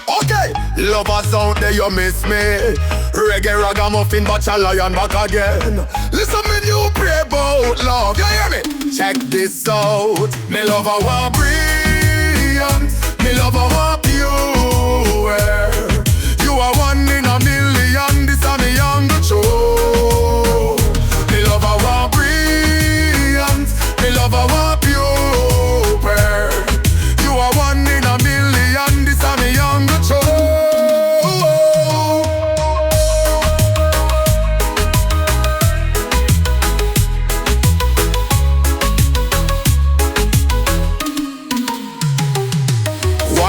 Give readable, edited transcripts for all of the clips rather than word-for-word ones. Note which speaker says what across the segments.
Speaker 1: Okay, lovers out there, you miss me. Reggae, ragamuffin, Bacha, lion back again. Listen me new pray about love, you hear me? Check this out. Me lover want brilliant, me lover want pure. You are one in a million, this a me younger show. Me lover want brilliant, me lover want pure. You are one in a million, this a me younger show.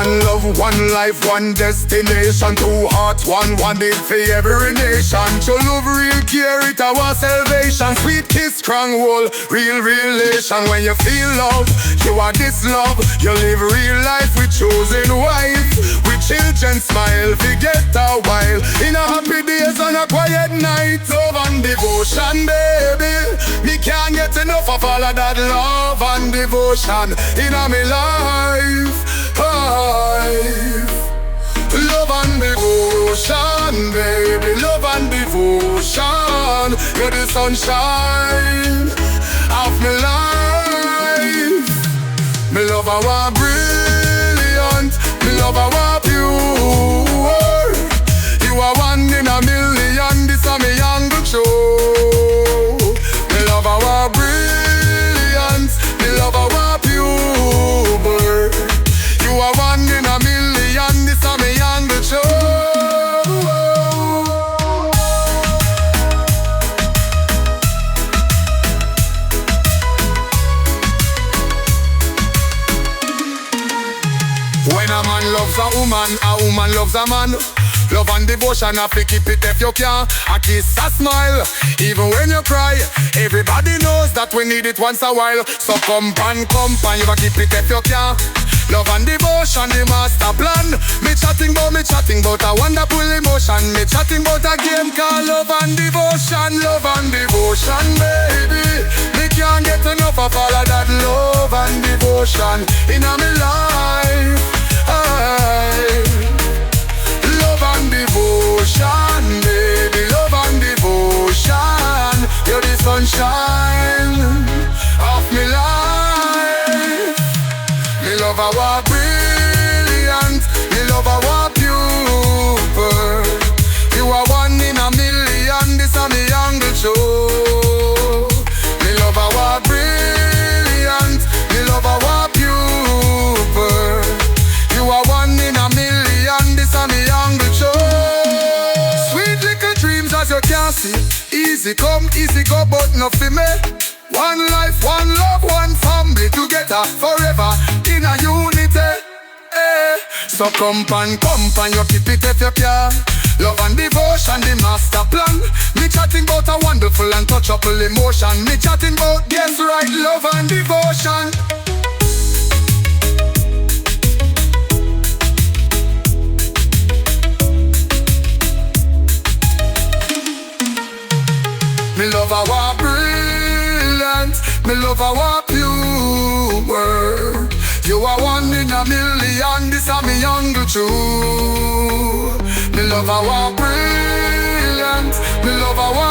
Speaker 1: One love, one life, one destination. Two hearts, one need for every nation. To love, real care, it our salvation. Sweet kiss, strong wool, real relation. When you feel love, you are this love. You live real life with chosen wife. With children smile, forget a while. In a happy days on a quiet night. Love and devotion, baby. Me can't get enough of all of that love and devotion in a me life. Love and devotion, baby, love and devotion. You're the sunshine of my life. Me love our brilliant, me love our pure. You are one in a million, this a me younger show. Me love our brilliant, me love our pure. You are one in a million, this a me younger show. When a man loves a woman loves a man. Love and devotion, have to keep it if you can. A kiss, a smile, even when you cry. Everybody knows that we need it once a while. So come pan, you gotta keep it if you can. Love and devotion, the master plan. Me chatting about a wonderful emotion. Me chatting about a game called love and devotion. Love and devotion, baby. Me can't get enough of all of that love and devotion in my life. Love and devotion, baby. Love and devotion. You're the sunshine of my life. Me love our brilliant, me love our pure. You are one in a million, this a me younger show. Me love our brilliant, me love our pure. You are one in a million, this a me younger show. Sweet little dreams as you can see. Easy come, easy go, but not for me. One life, one love, one family together forever in a unity. So come pan, you keep it if you can. Love and devotion, the master plan. Me chatting about a wonderful and touchable emotion. Me chatting about, yes right, love and devotion. Me love our brilliant, me love our pure. You are one in a million, this a me younger true. Me love our brilliant, me love our